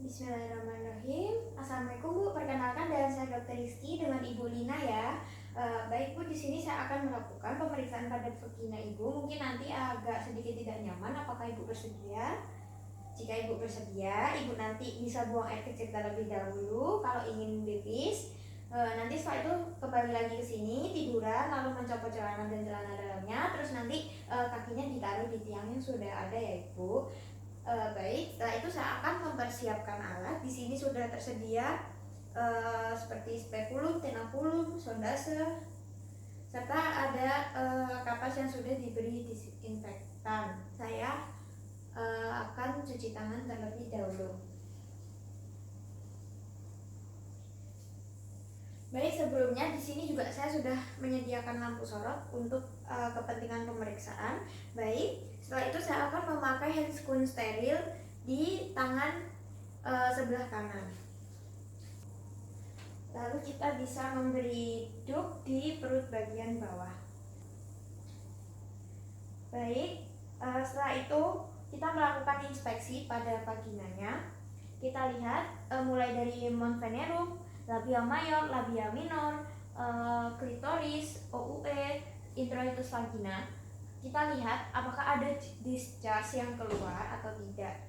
Bismillahirrahmanirrahim. Assalamualaikum Bu, perkenalkan dengan saya Dr. Rizky dengan Ibu Lina ya. Baik Bu, di sini saya akan melakukan pemeriksaan pada vagina Ibu. Mungkin nanti agak sedikit tidak nyaman. Apakah Ibu bersedia? Jika Ibu bersedia, Ibu nanti bisa buang air kecil terlebih dahulu. Kalau ingin pipis, nanti setelah itu kembali lagi ke sini tiduran, lalu mencopot celana dan celana dalamnya. Terus nanti kakinya ditaruh di tiang yang sudah ada ya Ibu. Baik, setelah itu saya akan mempersiapkan alat. Di sini sudah tersedia seperti spekulum, tenakulum, sondase, serta ada kapas yang sudah diberi disinfektan. Saya akan cuci tangan terlebih dahulu. Baik, sebelumnya di sini juga saya sudah menyediakan lampu sorot untuk kepentingan pemeriksaan. Baik, setelah itu saya akan memakai handscoon steril di tangan sebelah kanan. Lalu kita bisa memberi duk di perut bagian bawah. Baik, setelah itu kita melakukan inspeksi pada vaginanya. Kita lihat mulai dari mons venerum, labia mayor, labia minor, klitoris, OUE, introitus vagina. Kita lihat apakah ada discharge yang keluar atau tidak.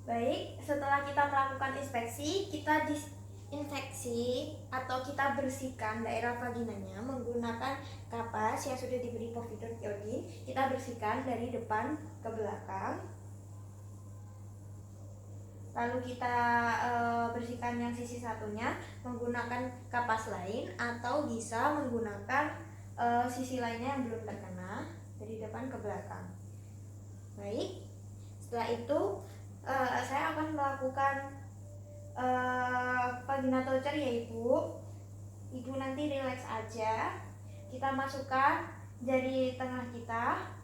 Baik, setelah kita melakukan inspeksi, kita disinfeksi atau kita bersihkan daerah vaginanya menggunakan kapas yang sudah diberi povidone iodine. Kita bersihkan dari depan ke belakang. Lalu kita bersihkan yang sisi satunya menggunakan kapas lain atau bisa menggunakan sisi lainnya yang belum terkena dari depan ke belakang. Baik, setelah itu saya akan melakukan vagina torture ya Ibu. Ibu nanti relax aja. Kita masukkan jari tengah kita.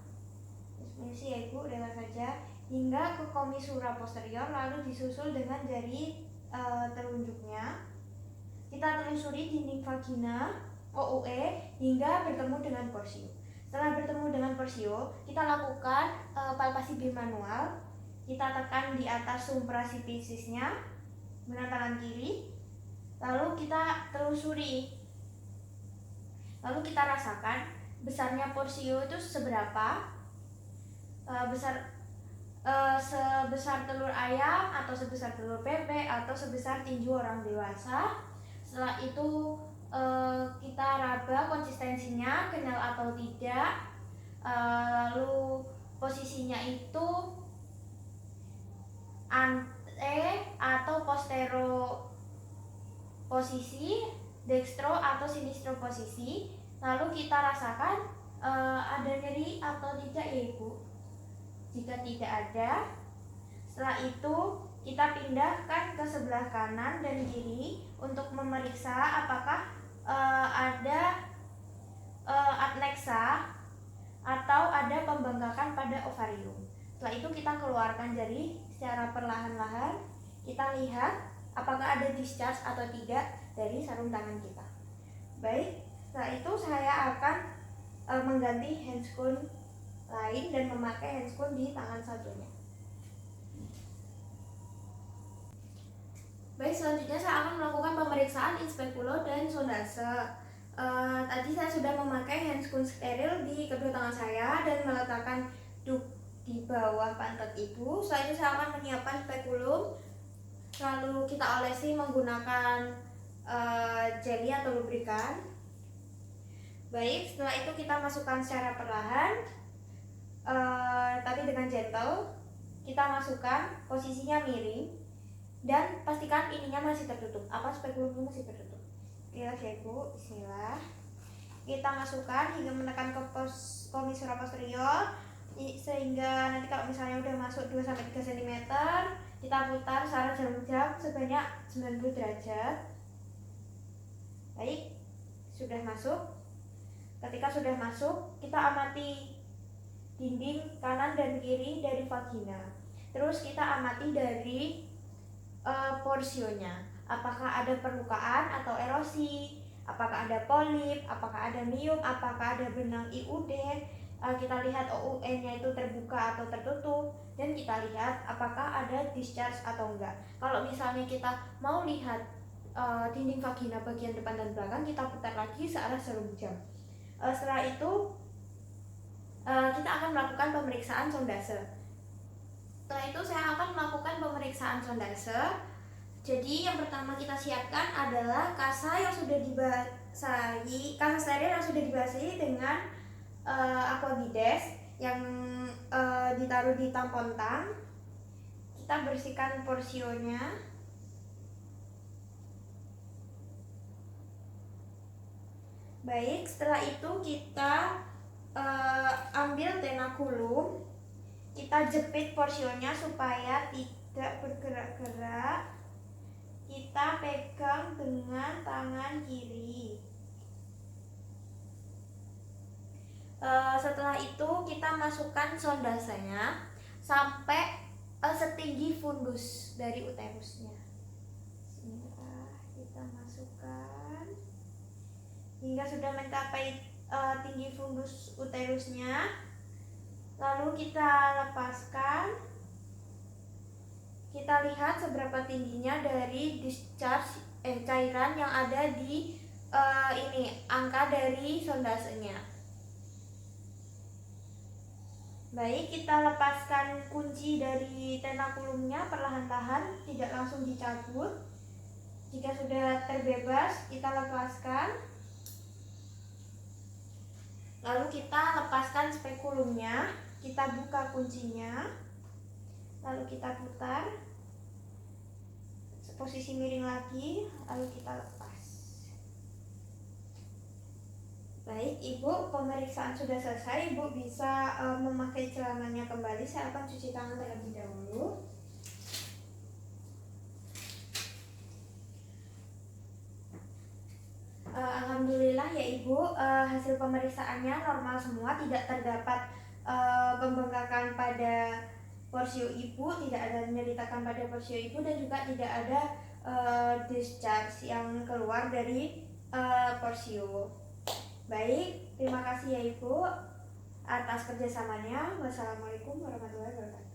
Bismillah ya Ibu, relax saja hingga ke komisura posterior, lalu disusul dengan jari telunjuknya. Kita telusuri dinding vagina, OUE, hingga bertemu dengan porsio. Setelah bertemu dengan porsio, kita lakukan palpasi bimanual. Kita tekan di atas suprasifisisnya dengan tangan kiri, lalu kita telusuri, lalu kita rasakan besarnya porsio itu seberapa, sebesar telur ayam atau sebesar telur bebek atau sebesar tinju orang dewasa. Setelah itu kita raba konsistensinya kenyal atau tidak, lalu posisinya itu ante atau postero posisi, dextro atau sinistro posisi. Lalu kita rasakan ada nyeri atau tidak ya Ibu. Jika tidak ada, setelah itu kita pindahkan ke sebelah kanan dan kiri untuk memeriksa apakah ada adnexa atau ada pembengkakan pada ovarium. Setelah itu kita keluarkan jari secara perlahan-lahan. Kita lihat apakah ada discharge atau tidak dari sarung tangan kita. Baik, setelah itu saya akan mengganti handscoon lain dan memakai handscoon di tangan satunya. Baik, selanjutnya saya akan melakukan pemeriksaan inspekulo dan sondase. Tadi saya sudah memakai handscoon steril di kedua tangan saya dan meletakkan duk di bawah pantat Ibu. Setelah itu saya akan menyiapkan spekulum, lalu kita olesi menggunakan jelly atau lubrikan. Baik, setelah itu kita masukkan secara perlahan, tapi dengan gentle. Kita masukkan, posisinya miring, dan pastikan ininya masih tertutup. Apa spekulumnya masih tertutup? Relax ya Ibu, bismillah. Kita masukkan hingga menekan ke komisura posterior, sehingga nanti kalau misalnya udah masuk 2-3 cm, kita putar secara jam-jam sebanyak 90 derajat. Baik, sudah masuk. Ketika sudah masuk, kita amati dinding kanan dan kiri dari vagina. Terus kita amati dari porsionya. Apakah ada perlukaan atau erosi, apakah ada polip, apakah ada miom, apakah ada benang IUD. Kita lihat OUE-nya itu terbuka atau tertutup, dan kita kita lihat apakah ada discharge atau enggak. Kalau misalnya kita mau lihat dinding vagina bagian depan dan belakang, kita putar lagi searah jarum jam. Setelah itu kita akan melakukan pemeriksaan sondase. Setelah itu saya akan melakukan pemeriksaan sondase. Jadi yang pertama kita siapkan adalah kasa yang sudah dibasahi, kasa steril yang sudah dibasahi dengan aquabides yang ditaruh di tampon tang. Kita bersihkan porsionya. Baik, setelah itu kita ambil tenakulum, kita jepit porsionya supaya tidak bergerak-gerak. Kita pegang dengan tangan kiri. Setelah itu kita masukkan sondasenya sampai setinggi fundus dari uterusnya. Kita masukkan hingga sudah mencapai tinggi fundus uterusnya. Lalu kita lepaskan. Kita lihat seberapa tingginya dari discharge cairan yang ada di ini angka dari sondasenya. Baik, kita lepaskan kunci dari tenakulumnya perlahan-lahan, tidak langsung dicabut. Jika sudah terbebas, kita lepaskan. Lalu kita lepaskan spekulumnya, kita buka kuncinya. Lalu kita putar posisi miring lagi, lalu kita lepas. Baik, Ibu, pemeriksaan sudah selesai. Ibu bisa memakai celananya kembali. Saya akan cuci tangan terlebih dahulu. Alhamdulillah ya Ibu, hasil pemeriksaannya normal semua, tidak terdapat pembengkakan pada porsio ibu, tidak ada nyeritakan pada porsio ibu, dan juga tidak ada discharge yang keluar dari porsio. Baik, terima kasih ya Ibu atas kerjasamanya. Wassalamualaikum warahmatullahi wabarakatuh.